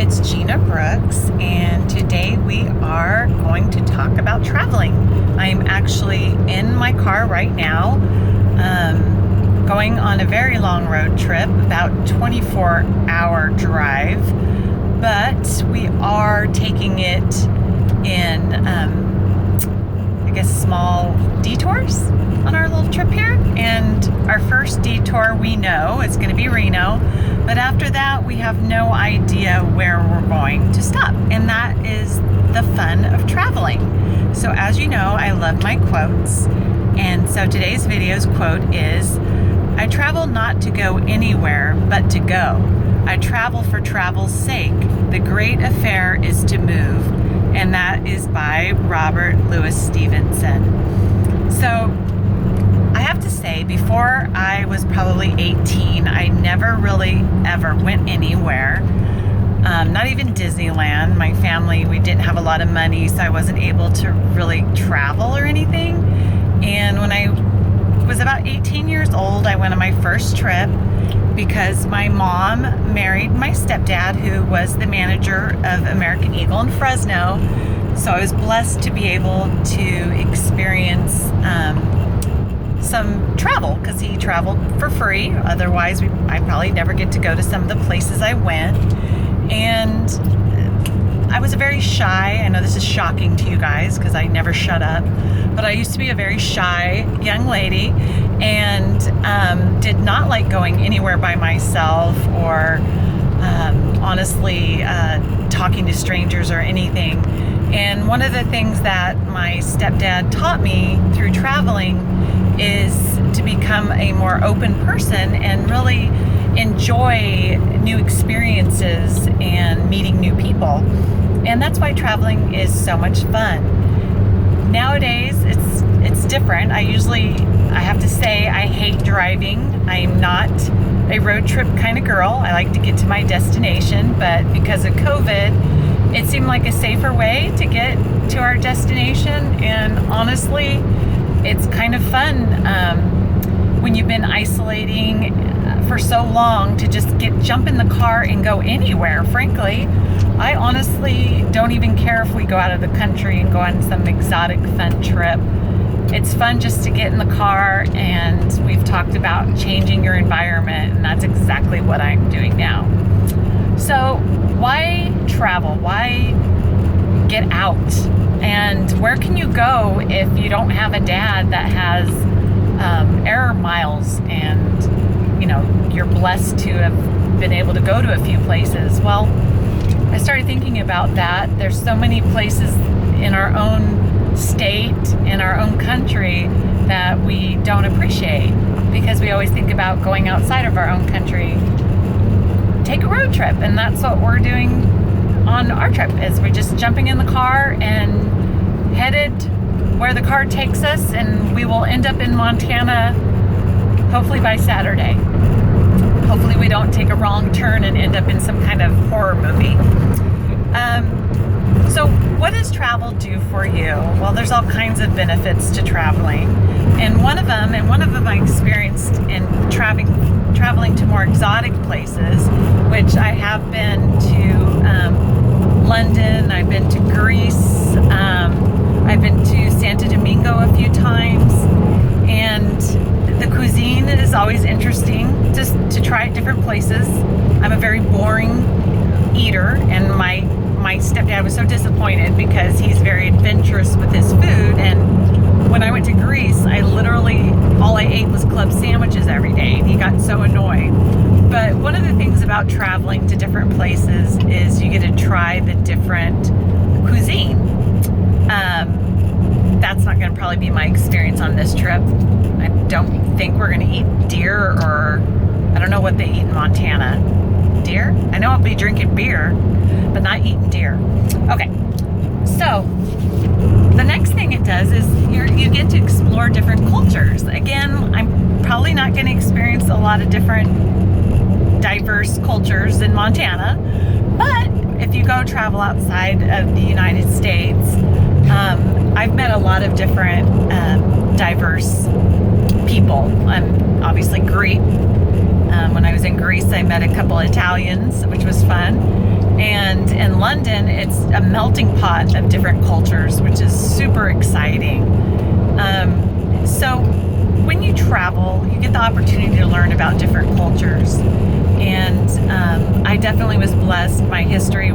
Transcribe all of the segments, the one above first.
it's Gina Brooks, and today we are going to talk about traveling. I'm actually in my car right now, going on a very long road trip, about 24-hour drive, but we are taking it in, small detours on our little trip here. And our first detour we know is going to be Reno, but after that we have no idea where we're going to stop, and that is the fun of traveling. So as you know, I love my quotes, and so today's video's quote is, I travel not to go anywhere but to go. I travel for travel's sake. The great affair is to move. And that is by Robert Louis Stevenson. So I have to say, before I was probably 18, I never really ever went anywhere. Not even Disneyland. My family, we didn't have a lot of money, so I wasn't able to really travel or anything. And when I was about 18 years old, I went on my first trip because my mom married my stepdad, who was the manager of American Eagle in Fresno. So I was blessed to be able to experience some travel, because he traveled for free. Otherwise, I'd probably never get to go to some of the places I went. And I was very shy. I know this is shocking to you guys because I never shut up, but I used to be a very shy young lady, and did not like going anywhere by myself, or honestly talking to strangers or anything. And one of the things that my stepdad taught me through traveling is to become a more open person and really enjoy new experiences and meeting new people. And that's why traveling is so much fun. Nowadays, it's different. I have to say, I hate driving. I'm not a road trip kind of girl. I like to get to my destination, but because of COVID, it seemed like a safer way to get to our destination. And honestly, it's kind of fun when you've been isolating for so long to just jump in the car and go anywhere. Frankly, I honestly don't even care if we go out of the country and go on some exotic fun trip. It's fun just to get in the car, and we've talked about changing your environment, and that's exactly what I'm doing now. So why travel? Why get out? And where can you go if you don't have a dad that has air miles, and you're blessed to have been able to go to a few places? Well, I started thinking about that. There's so many places in our own state, in our own country, that we don't appreciate because we always think about going outside of our own country. Take a road trip, and that's what we're doing on our trip. Is we're just jumping in the car and headed where the car takes us, and we will end up in Montana hopefully by Saturday. Hopefully we don't take a wrong turn and end up in some kind of horror movie. So what does travel do for you? Well, there's all kinds of benefits to traveling. And one of them I experienced in traveling to more exotic places, which I have been to London, I've been to Greece, I've been to Santo Domingo a few times, and the cuisine is always interesting just to try at different places. I'm a very boring eater, and my stepdad was so disappointed because he's very adventurous with his food. And when I went to Greece, all I ate was club sandwiches every day, and he got so annoyed. But one of the things about traveling to different places is you get to try the different cuisine. That's not going to probably be my experience on this trip. I don't think we're going to eat deer, or I don't know what they eat in Montana. Deer? I know I'll be drinking beer, but not eating deer. Okay, so the next thing it does is you get to explore different cultures. Again, I'm probably not going to experience a lot of different diverse cultures in Montana, but if you go travel outside of the United States, I've met a lot of different diverse people. I'm obviously Greek. When I was in Greece, I met a couple Italians, which was fun. And in London, it's a melting pot of different cultures, which is super exciting. So when you travel, you get the opportunity to learn about different cultures. And I definitely was blessed. My history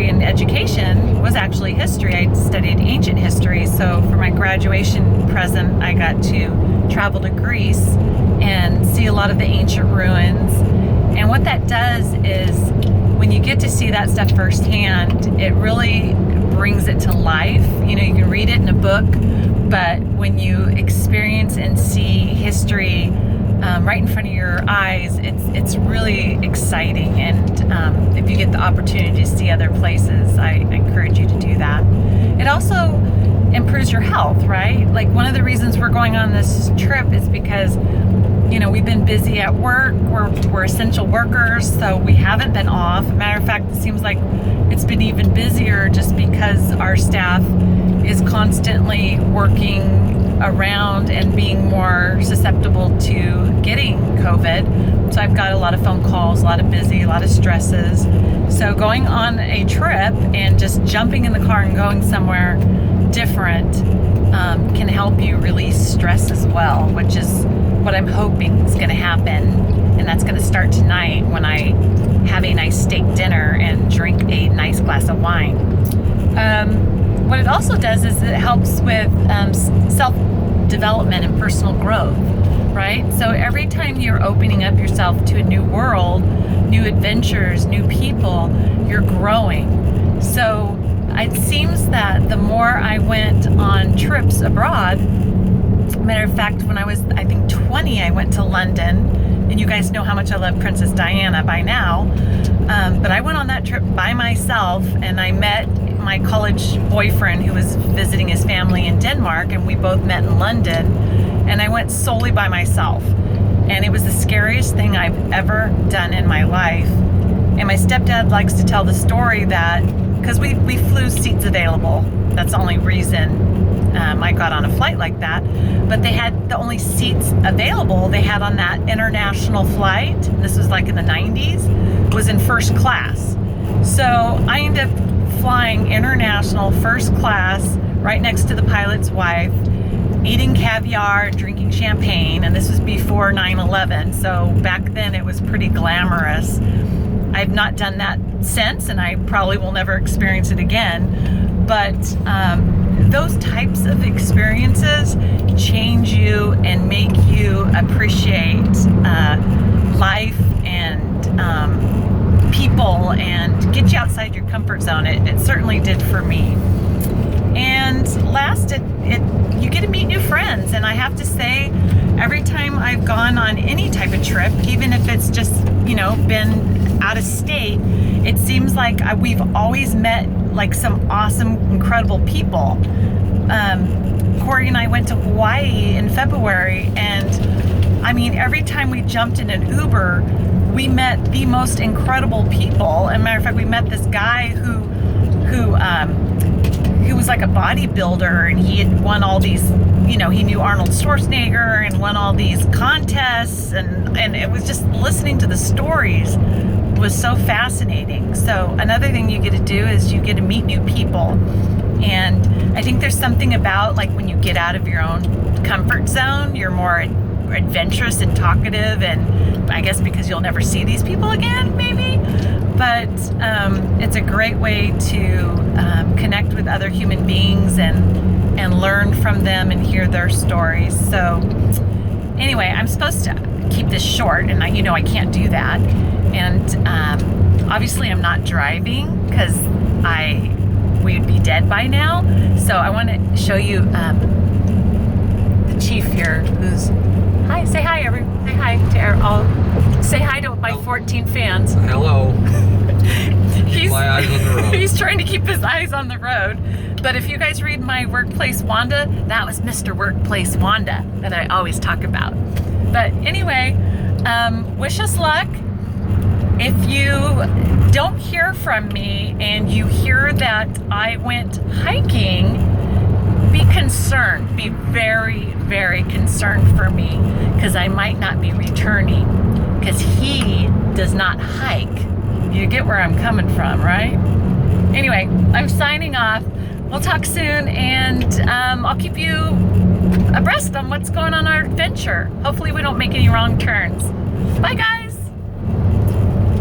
and education was actually history. I studied ancient history. So for my graduation present, I got to travel to Greece and see a lot of the ancient ruins. And what that does is when you get to see that stuff firsthand, it really brings it to life. You know, you can read it in a book, but when you experience and see history right in front of your eyes, it's really exciting. And if you get the opportunity to see other places, I encourage you to do that. It also improves your health, right? Like, one of the reasons we're going on this trip is because, you know, we've been busy at work. We're essential workers, so we haven't been off. Matter of fact, it seems like it's been even busier just because our staff is constantly working around and being more susceptible to getting COVID. So I've got a lot of phone calls, a lot of stresses. So going on a trip and just jumping in the car and going somewhere different can help you release stress as well, which is what I'm hoping is going to happen. And that's going to start tonight when I have a nice steak dinner and drink a nice glass of wine. What it also does is it helps with self-development and personal growth, right? So every time you're opening up yourself to a new world, new adventures, new people, you're growing. So it seems that the more I went on trips abroad, matter of fact, when I was, I think, 20, I went to London, and you guys know how much I love Princess Diana by now. But I went on that trip by myself, and I met my college boyfriend who was visiting his family in Denmark, and we both met in London, and I went solely by myself. And it was the scariest thing I've ever done in my life. And my stepdad likes to tell the story that, because we flew seats available, that's the only reason I got on a flight like that, but they had the only seats available they had on that international flight, this was like in the 90s, was in first class. So I ended up flying international first class right next to the pilot's wife, eating caviar, drinking champagne, and this was before 9/11, so back then it was pretty glamorous. I've not done that since, and I probably will never experience it again, but those types of experiences change you and make you appreciate life and people and get you outside your comfort zone. It certainly did for me. And last, you get to meet new friends. And I have to say, every time I've gone on any type of trip, even if it's just, you know, been out of state, it seems like we've always met like some awesome, incredible people. Corey and I went to Hawaii in February, and I mean, every time we jumped in an Uber, we met the most incredible people. As a matter of fact, we met this guy who was like a bodybuilder, and he had won all these, you know, he knew Arnold Schwarzenegger and won all these contests, and it was just listening to the stories was so fascinating. So another thing you get to do is you get to meet new people. And I think there's something about, like, when you get out of your own comfort zone, you're more adventurous and talkative, and I guess because you'll never see these people again, maybe. But it's a great way to connect with other human beings and learn from them and hear their stories. So anyway, I'm supposed to keep this short, and I can't do that. And obviously I'm not driving because we would be dead by now. So I want to show you the chief here, who's, hi, say hi, everyone. Say hi to all. Say hi to my 14 fans. Hello. My eyes on the road. He's trying to keep his eyes on the road. But if you guys read my Workplace Wanda, that was Mr. Workplace Wanda that I always talk about. But anyway, wish us luck. If you don't hear from me and you hear that I went hiking, be concerned. Be very, very concerned for me, because I might not be returning, because he does not hike You get where I'm coming from, right? Anyway, I'm signing off. We'll talk soon, and I'll keep you abreast on what's going on our adventure. Hopefully we don't make any wrong turns. Bye, guys.